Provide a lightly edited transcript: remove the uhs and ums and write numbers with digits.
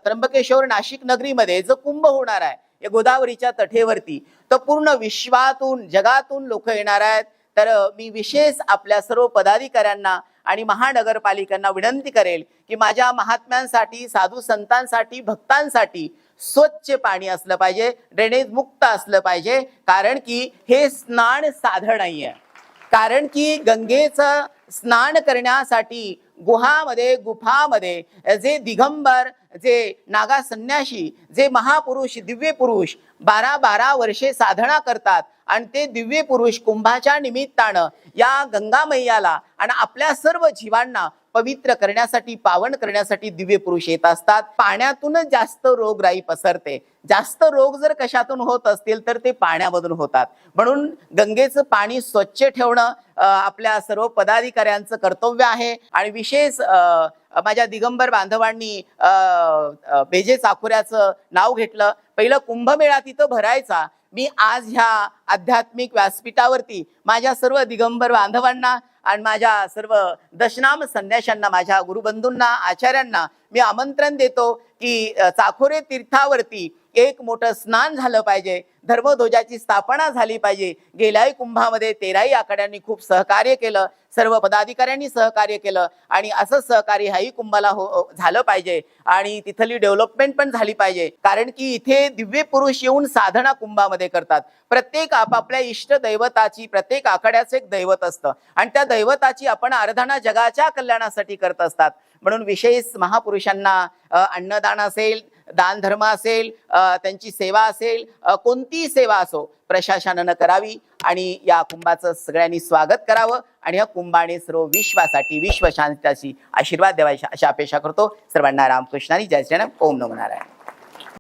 त्र्यंबकेश्वर नाशिक नगरीमध्ये जो कुंभ होणार आहे या गोदावरीच्या तटेवरती, तर पूर्ण विश्वातून जगातून लोक येणार आहेत। तर मी विशेष आपल्या सर्व पदाधिकाऱ्यांना आणि महानगरपालिकांना विनंती करेल की माझ्या महात्म्यांसाठी, साधू संतांसाठी, भक्तांसाठी स्वच्छ पाणी असलं पाहिजे, ड्रेनेज मुक्त असलं पाहिजे। कारण की हे स्नान साधं नाहीये, कारण की गंगेचं स्नान करण्यासाठी गुफामध्ये जे दिगंबर, जे नागा संन्यासी, जे महापुरुष, दिव्य पुरुष 12 वर्षे साधना करतात आणि ते दिव्य पुरुष कुंभाच्या निमित्तानं या गंगा मैयाला आणि आपल्या सर्व जीवांना पवित्र करण्यासाठी, पावन करण्यासाठी दिव्य पुरुष येत असतात। पाण्यातूनच जास्त रोगराई पसरते। जास्त रोग जर कशातून होत असतील तर ते पाण्यामधून होतात। म्हणून गंगेचं पाणी स्वच्छ ठेवणं आपल्या सर्व पदाधिकाऱ्यांचं कर्तव्य आहे। आणि विशेष माझ्या दिगंबर बांधवांनी बेजे चाकोऱ्याचं नाव घेतलं। पहिलं कुंभमेळा तिथं भरायचा। मी आज ह्या आध्यात्मिक व्यासपीठावरती माझ्या सर्व दिगंबर बांधवांना आणि माझ्या सर्व दशनाम संन्याशांना, माझ्या गुरुबंधूंना, आचार्यांना मी आमंत्रण देतो की चाकोरे तीर्थावरती एक मोठं स्नान झालं पाहिजे, धर्मध्वजाची स्थापना झाली पाहिजे। गेल्याही कुंभामध्ये 13ही आखाड्यांनी खूप सहकार्य केलं, सर्व पदाधिकाऱ्यांनी सहकार्य केलं आणि असं सहकार्य ह्याही कुंभाला झालं पाहिजे आणि तिथली डेव्हलपमेंट पण झाली पाहिजे। कारण की इथे दिव्य पुरुष येऊन साधना कुंभामध्ये करतात। प्रत्येक आपापल्या इष्ट दैवताची, प्रत्येक आखाड्याचं एक दैवत असतं आणि त्या दैवताची आपण आराधना जगाच्या कल्याणासाठी करत असतात। म्हणून विशेष महापुरुषांना अन्नदान असेल, दान धर्म असेल, त्यांची सेवा असेल, कोणतीही सेवा असो प्रशासनानं करावी आणि या कुंभाचं सगळ्यांनी स्वागत करावं आणि या कुंभाने सर्व विश्वासाठी, विश्वशांतीची आशीर्वाद द्यावा अशा अपेक्षा करतो। सर्वांना रामकृष्णानी जय श्रीराम। ओम नमो नारायण।